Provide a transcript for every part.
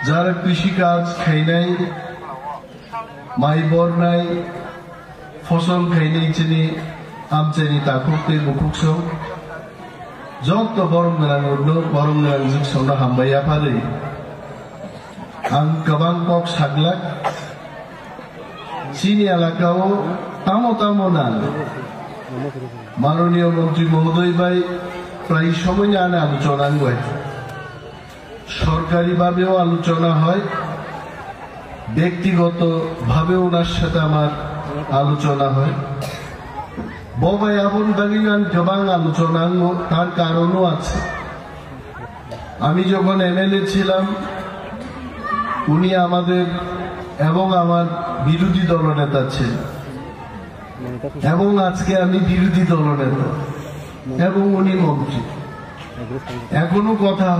যারা কৃষিকাজ খাই নাই মাই বর নাই ফসল খাই নাই চিনি আমচাইনি তাকুকতে মুকুকসং যত বরং गोनां जुग संनो हामबाय आफादै आं गोबां कक साग्लाक चीनी एलाकाओ तामो तामो ना माननीय मंत्री महोदय भाई प्राय समय आने आलोचना হয় সরকারি ভাবেও আলোচনা হয় ব্যক্তিগত ভাবে ওনার সাথে আমার আলোচনা হয় ববাই আপন বাগিনান গোবাং আলোচনা তার কারণও আছে আমি যখন এমএলএ ছিলাম উনি আমাদের এবং আমার বিরোধী দলনেতা ছিলেন এবং আজকে আমি বিরোধী দলনেতা এবং উনি মন্ত্রী এখনো কথা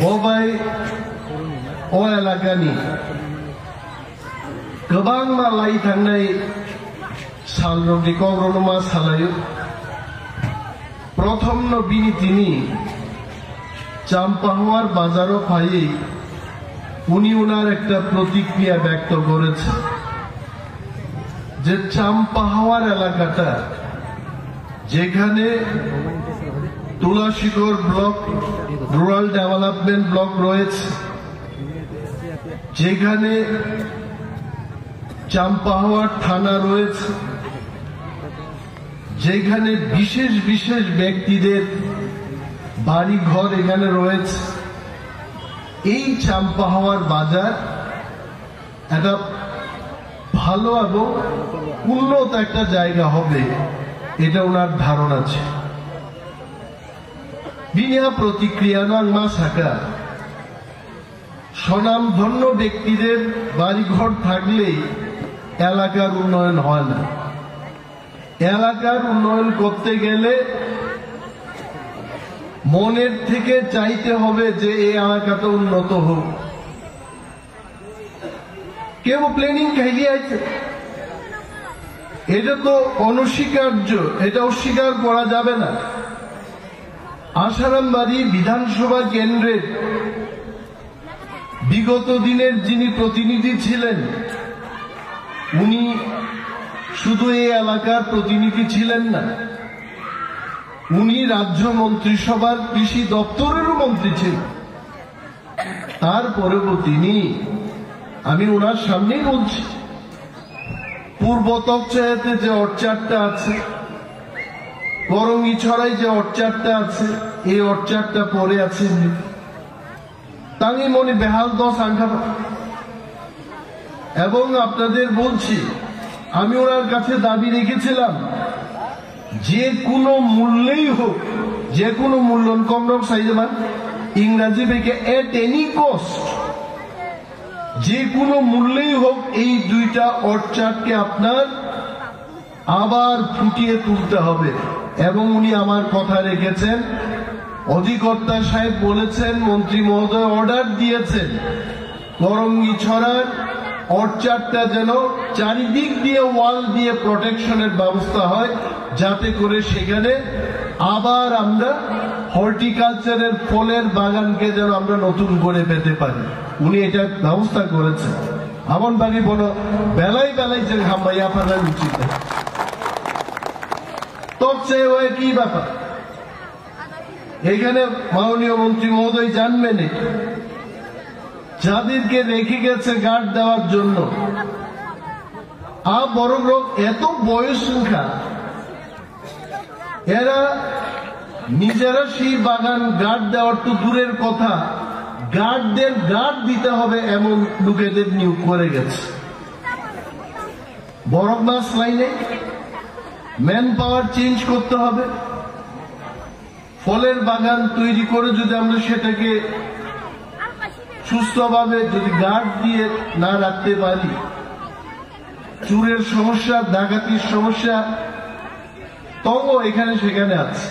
ববাই ও এলাকানি गोबां मालाय थांनाय सालरबि कग्रनमा सालायो प्रथम नबिनी तिनी चाम्पाहार बाजारो फाये उनी उनार एकटा प्रतिक्रिया व्यक्त करेছে যে চাম্পাহার এলাকাটা যেখানে তুলাশিকর ব্লক রুরাল ডেভেলপমেন্ট ব্লক রয়েছে যেখানে চাম্পাহার থানা রয়েছে যেখানে বিশেষ বিশেষ ব্যক্তিদের বাড়ি ঘর এখানে রয়েছে এই চাম্পাহার বাজার একটা ভালো এবং উন্নত একটা জায়গা হবে এটা ওনার ধারণা ছিল বিনা প্রতিক্রিয়া নং মা সাকা স্বনামধন্য ব্যক্তিদের বাড়িঘর থাকলে এলাকার উন্নয়ন হয় না এলাকার উন্নয়ন করতে গেলে মনের থেকে চাইতে হবে যে এই এলাকাটা উন্নত হোক কেউ প্ল্যানিং খাইয়ে আছে এটা তো অনস্বীকার্য এটা অস্বীকার করা যাবে না আশারামবাড়ি বিধানসভা কেন্দ্রের বিগত দিনের যিনি প্রতিনিধি ছিলেন উনি শুধু এই এলাকার প্রতিনিধি ছিলেন না উনি রাজ্য মন্ত্রিসভার কৃষি দপ্তরেরও মন্ত্রী ছিলেন তারপরেও তিনি আমি ওনার সামনেই বলছি পূর্ব তকচায়াতে যে অর্চারটা আছে করঙ্গিছড়ায় যে অর্চারটা আছে এই অর্চারটা পরে আছে তাঙ্গি মনে বেহাল দশ আঙ্কা এবং আপনাদের বলছি আমি ওনার কাছে দাবি রেখেছিলাম যে কোনো মূল্যেই হোক যে কোনো মূল্য কমরক সাইজমান ইংরাজি থেকে এট এনি কস্ট যে কোনো মূল্যেই হোক এই দুইটা অর্চার্ডকে আপনার আবার ফুটিয়ে তুলতে হবে এবং উনি আমার কথা রেখেছেন অধিকর্তা সাহেব বলেছেন মন্ত্রী মহোদয় অর্ডার দিয়েছেন করঙ্গিছড়ার অর্চার্ডটা যেন চারিদিক দিয়ে ওয়াল দিয়ে প্রোটেকশনের ব্যবস্থা হয় যাতে করে সেখানে আবার আমরা হর্টিকালচারের ফলের বাগানকে যেন আমরা নতুন করে পেতে পারি উনি এটা ব্যবস্থা করেছেন আমন বাকি বলো বেলায় বেলায় যে হামাইয়া ফেলার উচিত তবে ওই কি ব্যাপার এখানে মাননীয় মন্ত্রী মহোদয় জানবেন যাদেরকে রেখে গেছে গার্ড দেওয়ার জন্য বড় লোক এত বয়স সংখ্যা এরা নিজেরা সেই বাগান গার্ড দেওয়ার তো দূরের কথা গার্ডদের গার্ড দিতে হবে এমন লোকেদের নিয়োগ করে গেছে বরফ মাস লাইনে ম্যান পাওয়ার চেঞ্জ করতে হবে ফলের বাগান তৈরি করে যদি আমরা সেটাকে সুস্থভাবে যদি গার্ড দিয়ে না রাখতে পারি চুরের সমস্যা ডাকাতির সমস্যা তবু এখানে সেখানে আছে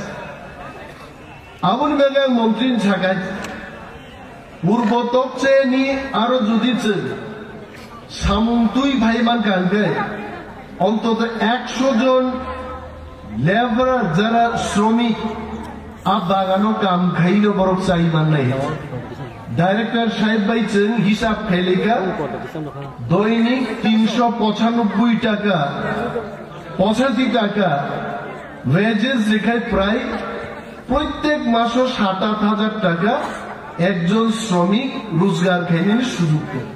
আবুল বেগম মন্ত্রী ছাকায় পূর্ব তকচে নিয়ে আরো যদি সামুন্তুই ভাইমান কানবে অন্তত 100 জন লেবারার যারা শ্রমিক বাগানো কাম খাইলে বরফ চাইমান নাই ডাইরেক্টর সাহেব পাইছেন হিসাব খেলিকা দৈনিক 395 টাকা 85 টাকা ওয়েজেস রেখায় প্রায় প্রত্যেক মাসে 7-8 টাকা একজন শ্রমিক রোজগার খাইনের সুযোগ পায়।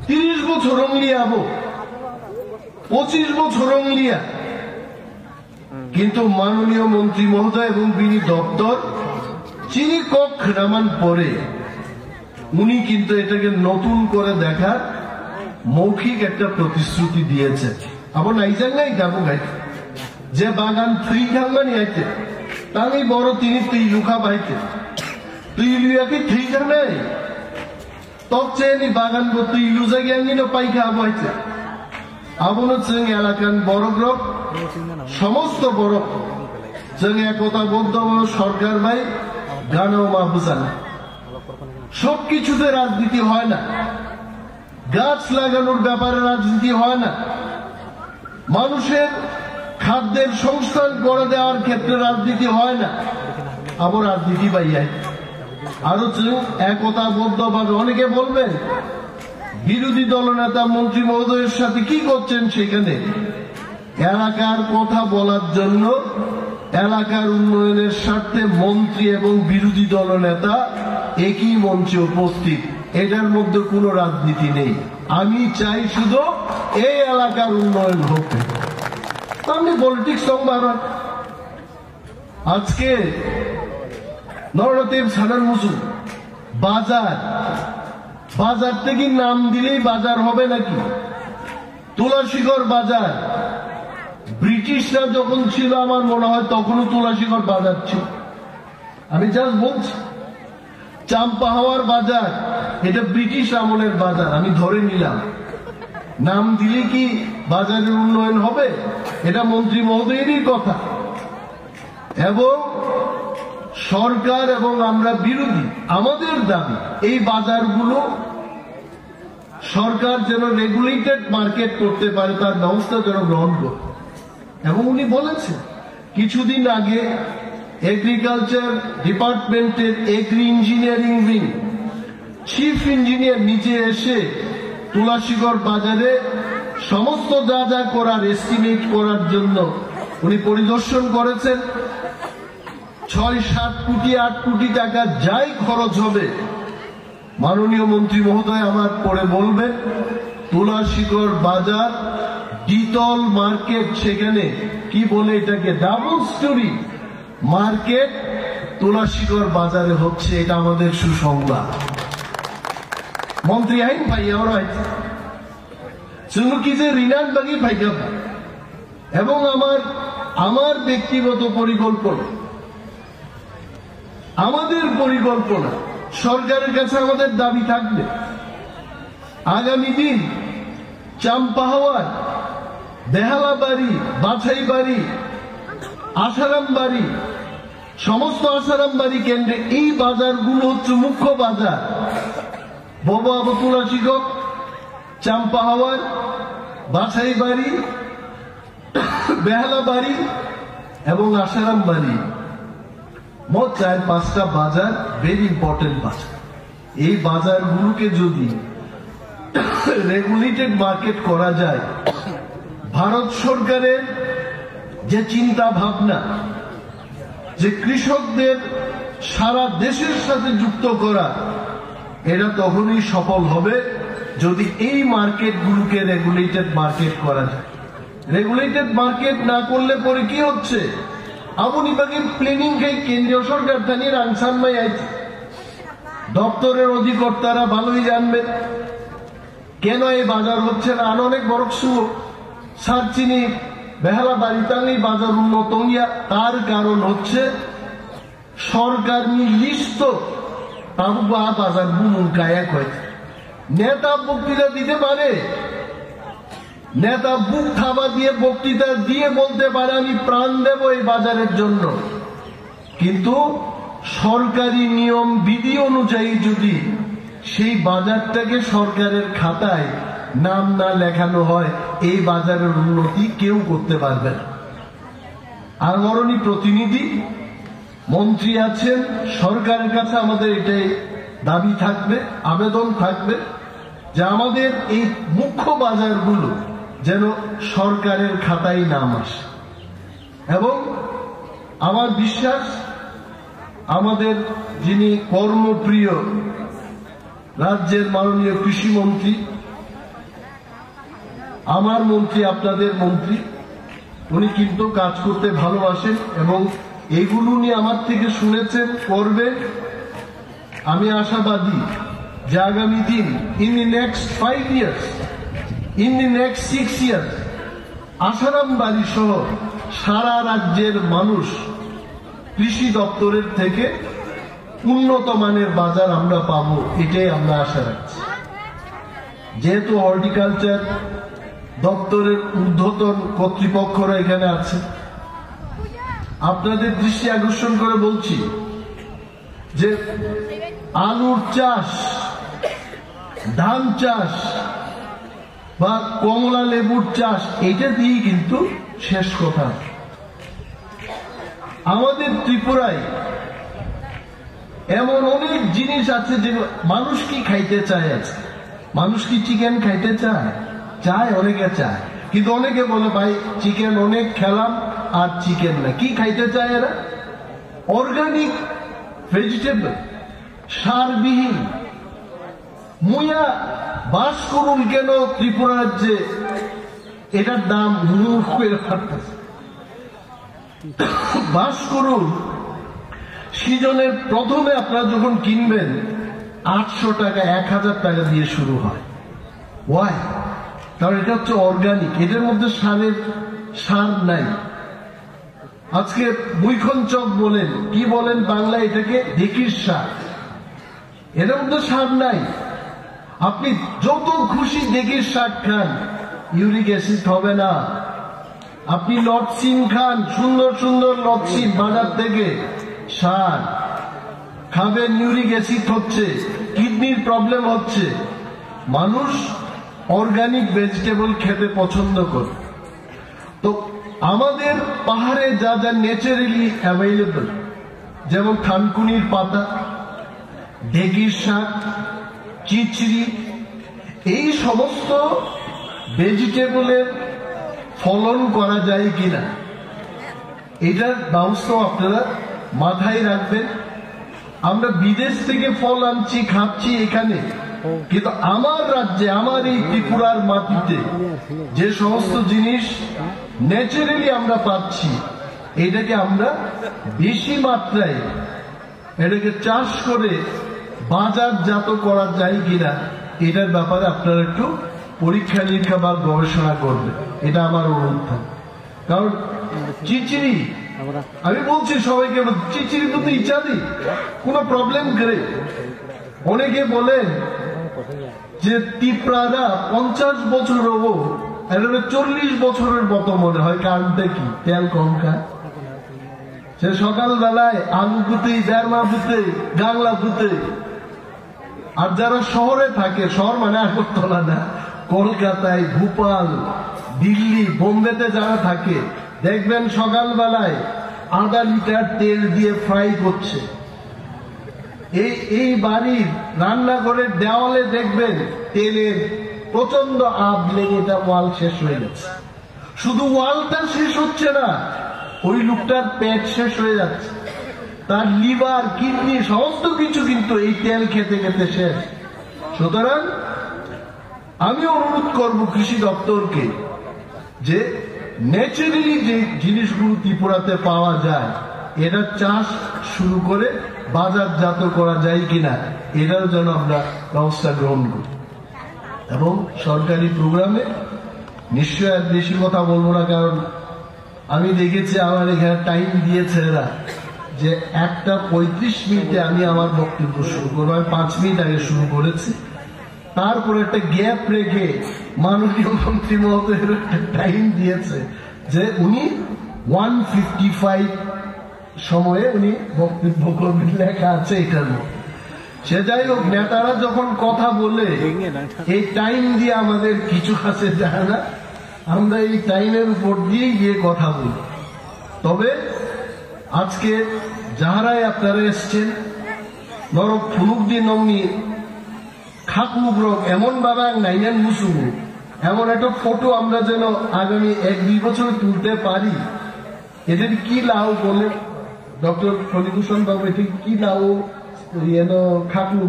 30 বছর লিয়াবো 25 বছর লিয়া, কিন্তু মাননীয় মন্ত্রী মহোদয় এবং বিনি দপ্তর চিনি কক নামান পরে উনি কিন্তু এটাকে নতুন করে দেখার মৌখিক একটা প্রতিশ্রুতি দিয়েছে। আবার নাইজান নাই যাবো গাই যে বাগান তুই খাঙ্গানি আইতে তাই বড় তিনি তুই লুকা পাইতে তুই লুয়াকে ঠিক নাই তক চেয়ে বাগান তুই লুজা গিয়ে পাইখা আবাইতে আবন চেং এলাকান বড় গ্রহ সমস্ত বড় চেং একতা বদ্ধ বড় সরকার ভাই গানও মা বুঝান সবকিছুতে রাজনীতি হয় না, গাছ লাগানোর ব্যাপারে রাজনীতি হয় না, মানুষের খাদ্যের সংস্থান করে দেওয়ার ক্ষেত্রে রাজনীতি হয় না, আবার রাজনীতি বাইয়ায় আরো একতাবদ্ধভাবে অনেকে বলবেন বিরোধী দলনেতা মন্ত্রী মহোদয়ের সাথে কি করছেন সেখানে। এলাকার কথা বলার জন্য এলাকার উন্নয়নের স্বার্থে মন্ত্রী এবং বিরোধী দলনেতা একই মঞ্চে উপস্থিত, এটার মধ্যে কোনো রাজনীতি নেই। আমি চাই শুধু এই এলাকার উন্নয়ন হোক, আমি পলিটিক্স সংবাদ আজকে নরদেব সানার মুসু বাজার বাজার থেকে নাম দিলেই বাজার হবে নাকি? তুলাশিগড় বাজার ব্রিটিশরা যখন ছিল আমার মনে হয় তখনও তুলাশিগড় বাজার ছিল, আমি জাস্ট বলছি। চাম্পাহাওয়ার বাজার এটা ব্রিটিশ আমলের বাজার, আমি ধরে নিলাম। নাম দিলে কি বাজারের উন্নয়ন হবে? এটা মন্ত্রী মহোদয়েরই কথা। এবং সরকার এবং আমরা বিরোধী, আমাদের দাবি এই বাজারগুলো সরকার যেন রেগুলেটেড মার্কেট করতে পারে তার ব্যবস্থা যেন গ্রহণ করে। এবং উনি বলেছেন কিছুদিন আগে এগ্রিকালচার ডিপার্টমেন্টের agri engineering wing chief engineer নিজে এসে তুলাশিগড় বাজারে সমস্ত যা যা করার এস্টিমেট করার জন্য উনি পরিদর্শন করেছেন। 6-7 কোটি 8 কোটি টাকা যাই খরচ হবে মাননীয় মন্ত্রী মহোদয় আমার পরে বলবেন তুলাশিগড় বাজার দ্বিতল মার্কেট, সেখানে কি বলে এটাকে ডাবল স্টোরি মার্কেট তুলাশিগড় বাজারে হচ্ছে, এটা আমাদের সুসংবাদ। মন্ত্রী আইন ভাইয়া চুমুকি যে রিনান বাগি ভাইয়া এবং আমার ব্যক্তিগত পরিকল্পনা, আমাদের পরিকল্পনা সরকারের কাছে আমাদের দাবি থাকবে আগামী দিন চাম্পাহাওয়ার, বেহালাবাড়ি, বাছাইবাড়ি, আসারামবাড়ি, সমস্ত আসারামবাড়ি কেন্দ্রে এই বাজারগুলো হচ্ছে মুখ্য বাজার। বাবা তুলাশিগড়, চাম্পাহাওয়ার, বাছাইবাড়ি, বেহালাবাড়ি এবং আসারামবাড়ি, মোট 4-5টা বাজার ভেরি ইম্পর্টেন্ট বাজার। এই বাজারগুলোকে যদি রেগুলেটেড মার্কেট করা যায়, ভারত সরকারের যে চিন্তা ভাবনা যে কৃষকদের সারা দেশের সাথে যুক্ত করা, এটা তখনই সফল হবে যদি এই মার্কেটগুলোকে রেগুলেটেড মার্কেট করা যায়। রেগুলেটেড মার্কেট না করলে পরে কি হচ্ছে, আবুনিবাগে প্ল্যানিং খাই কেন্দ্রীয় সরকার জানিয়ে রাংসানমাই আইছে, দপ্তরের অধিকর্তারা ভালোই জানবেন কেন এই বাজার হচ্ছে না। আর অনেক বড় সারচিনি বেহালা বাড়িতাঙ্গি বাজার উন্নত ইয়া, তার কারণ হচ্ছে সরকার লিস্ট বাজার বুমুন কায়াক হয়েছে। নেতা বক্তৃতা দিতে পারে, নেতা বুক থাবা দিয়ে বক্তৃতা দিয়ে বলতে পারে আমি প্রাণ দেব এই বাজারের জন্য, কিন্তু সরকারি নিয়ম বিধি অনুযায়ী যদি সেই বাজারটাকে সরকারের খাতায় নাম না লেখানো হয়, এই বাজারের উন্নতি কেউ করতে পারবে না। আর মরণী প্রতিনিধি মন্ত্রী আছেন, সরকারের কাছে আমাদের এটাই দাবি থাকবে, আবেদন থাকবে যে আমাদের এই মুখ্য বাজারগুলো যেন সরকারের খাতায় নাম আসে। এবং আমার বিশ্বাস আমাদের যিনি কর্মপ্রিয় রাজ্যের মাননীয় কৃষিমন্ত্রী, আমার মন্ত্রী, আপনাদের মন্ত্রী, উনি কিন্তু কাজ করতে ভালোবাসেন এবং এইগুলো নিয়ে আমার থেকে শুনেছেন, করবেন। আমি আশাবাদী যে আগামী দিন in the next 5 years, in the next 6 years Asaram বাড়ি সহ সারা রাজ্যের মানুষ কৃষি দপ্তরের থেকে উন্নত মানের বাজার আমরা পাবো, এটাই আমরা আশা রাখছি। যেহেতু হর্টিকালচার দপ্তরের ঊর্ধ্বতন কর্তৃপক্ষরা এখানে আছে, আপনাদের দৃষ্টি আকর্ষণ করে বলছি যে আলুর চাষ, ধান চাষ বা কমলা লেবুর চাষ, এটা দিয়েই কিন্তু শেষ কথা। আমাদের ত্রিপুরায় এমন অনেক জিনিস আছে যে মানুষ কি খাইতে চায়। আছে মানুষ কি চিকেন খাইতে চায়? চায়, অনেকে চায়, কিন্তু অনেকে বলে ভাই চিকেন অনেক খেলাম আর চিকেন না। কি খাইতে চায় এরা? Organic vegetable, সারবিহীন। মুয়া বাস করুন কেন ত্রিপুরা রাজ্যে, এটার দাম মুখ করে ফাটতেছে। বাস করুন, সিজনের প্রথমে আপনারা যখন কিনবেন 800 টাকা 1000 টাকা দিয়ে শুরু হয়। ওয়াই? কারণ এটা হচ্ছে অর্গানিক, এটার মধ্যে সার নাই। আজকে বৈখঞ্চক বলেন, কি বলেন বাংলায় এটাকে, ঢেকির শাক, এটার মধ্যে সার নাই। আপনি যত খুশি ঢেকির শাক খান, ইউরিক অ্যাসিড হবে না। আপনি লটসিন খান, সুন্দর সুন্দর লটসিন বাজার থেকে, সার খাবেন, ইউরিক অ্যাসিড হচ্ছে, কিডনির প্রবলেম হচ্ছে। মানুষ অর্গানিক ভেজিটেবল খেতে পছন্দ করে। তো আমাদের পাহাড়ে যা যা ন্যাচারালি অ্যাভেলেবল, যেমন থানকুনির পাতা, ঢেকির শাক, চিচড়ি, এই সমস্ত ভেজিটেবলের ফলন করা যায় কিনা এটার ব্যবস্থা আপনারা মাথায় রাখবেন। আমরা বিদেশ থেকে ফল আনছি, খাচ্ছি এখানে, কিন্তু আমার রাজ্যে, আমার এই ত্রিপুরার মাটিতে যে সমস্ত জিনিস ন্যাচারালি আমরা পাচ্ছি, এটাকে আমরা বেশি মাত্রায় এটাকে চাষ করে বাজারজাত করা যায় কিনা এটার ব্যাপারে আপনারা একটু পরীক্ষা নিরীক্ষা বা গবেষণা করবেন, এটা আমার অনুরোধ। কারণ চিচিরি, আমি বলছি সবাইকে, চিচিরি তো ইচ্ছা দিই, কোন প্রবলেম করে। অনেকে বলেন যে ত্রিপুরা 50 বছর হবো, 40 বছরের মতো মনে হয়। কারণটা কি? তেল কম খায়। সে সকালবেলায় আলু পুঁতে, দেড়মা পুঁতে, গাংলা পুঁতে। আর যারা শহরে থাকে, শহর মানে আগরতলা না, কলকাতায়, ভোপাল, দিল্লি, বোম্বেতে যারা থাকে, দেখবেন সকালবেলায় আধা লিটার তেল দিয়ে ফ্রাই করছে। এই বাড়ির রান্নাঘরের দেওয়ালে দেখবেন তেলের প্রচন্ড আব লেগে এটা ওয়াল শেষ হয়ে গেছে। শুধু ওয়ালটা শেষ হচ্ছে না, ওই লোকটার পেট শেষ হয়ে যাচ্ছে, তার লিভার, কিডনি, সমস্ত কিছু কিন্তু এই তেল খেতে খেতে শেষ। সুতরাং আমি অনুরোধ করব কৃষি দপ্তরকে যে ন্যাচারালি যে জিনিসগুলো ত্রিপুরাতে পাওয়া যায়, এটা চাষ শুরু করে বাজারজাত করা যায় কিনা এটার জন্য আমরা ব্যবস্থা গ্রহণ করি। এবং সরকারি প্রোগ্রামে নিশ্চয় আর বেশি কথা বলবো না, কারণ আমি দেখেছি আমার এখানে টাইম দিয়েছে এরা যে 1:35 আমি আমার বক্তব্য শুরু করবো। আমি 5 মিনিট আগে শুরু করেছি, তারপর একটা গ্যাপ রেখে মাননীয় মন্ত্রী মহোদয়ের একটা টাইম দিয়েছে যে উনি 1:55 সময়ে উনি বক্তব্য করবেন, লেখা আছে এটার মধ্যে। সে যাই হোক, নেতারা যখন কথা বলে এই টাইম দিয়ে আমাদের কিছু কাছে যায় না, আমরা এই টাইমের উপর দিয়ে গিয়ে কথা বলি। তবে আজকে যাহারাই আপনারা এসছেন নরক ফুলুক দিয়ে নমনি খাকুক রোগ এমন বাবা নাইয়ান মুসুমু এমন একটা ফটো আমরা যেন আগামী 1-2 বছর তুলতে পারি। এদের কি লাভ বলে ডক্টর ফণীভূষণ বাবু, এটি কি লাভ? খাকলু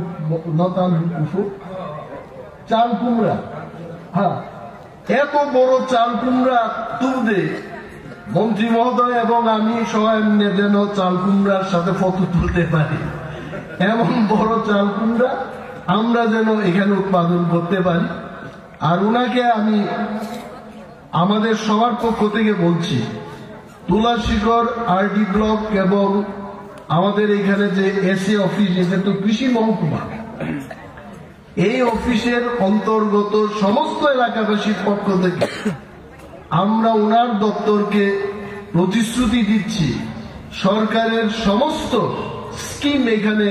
নতান চাল কুমড়া, হ্যাঁ, এত বড় চাল কুমড়া তুলতে মন্ত্রী মহোদয় এবং আমি সবাই যেন চাল কুমড়ার সাথে ফটো তুলতে পারি। এমন বড় চাল কুমড়া আমরা যেন এখানে উৎপাদন করতে পারি। আর উনাকে আমি আমাদের সবার পক্ষ থেকে বলছি, তুলাশিখর আরডি ব্লক এবং আমাদের এখানে যে এসএ অফিস, এটা তো কৃষি মহকুমা, এই অফিসের অন্তর্গত সমস্ত এলাকাবাসীর পক্ষ থেকে আমরা ওনার দপ্তরকে প্রতিশ্রুতি দিচ্ছি, সরকারের সমস্ত স্কিম এখানে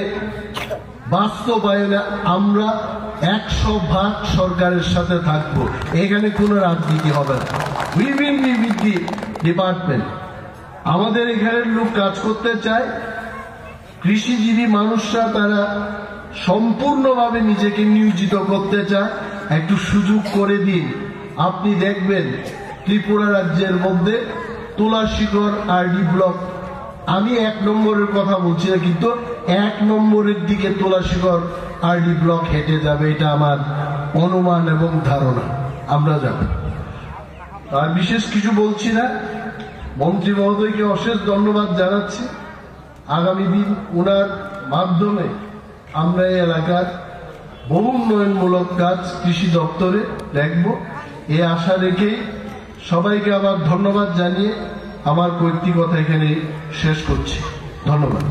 বাস্তবায়নে আমরা 100% সরকারের সাথে থাকব। এখানে কোনো রাজনীতি হবে না। We will be with the department. আমাদের এখানের লোক কাজ করতে চায়, কৃষিজীবী মানুষরা তারা সম্পূর্ণভাবে নিজেকে নিয়োজিত করতে চায়। একটু সুযোগ করে দিন, আপনি দেখবেন ত্রিপুরা রাজ্যের মধ্যে তুলাশিখর আরডি ব্লক, আমি 1 নম্বরের কথা বলছি না, কিন্তু 1 নম্বরের দিকে তুলাশিখর আরডি ব্লক হেঁটে যাবে, এটা আমার অনুমান এবং ধারণা। আমরা যাব। আর বিশেষ কিছু বলছি না, মন্ত্রী মহোদয়কে অশেষ ধন্যবাদ জানাচ্ছি। আগামী দিন ওনার মাধ্যমে আমরা এই এলাকার বহু উন্নয়নমূলক কাজ কৃষি দপ্তরে দেখব, এ আশা রেখেই সবাইকে আবার ধন্যবাদ জানিয়ে আমার কয়েকটি কথা এখানে শেষ করছি। ধন্যবাদ।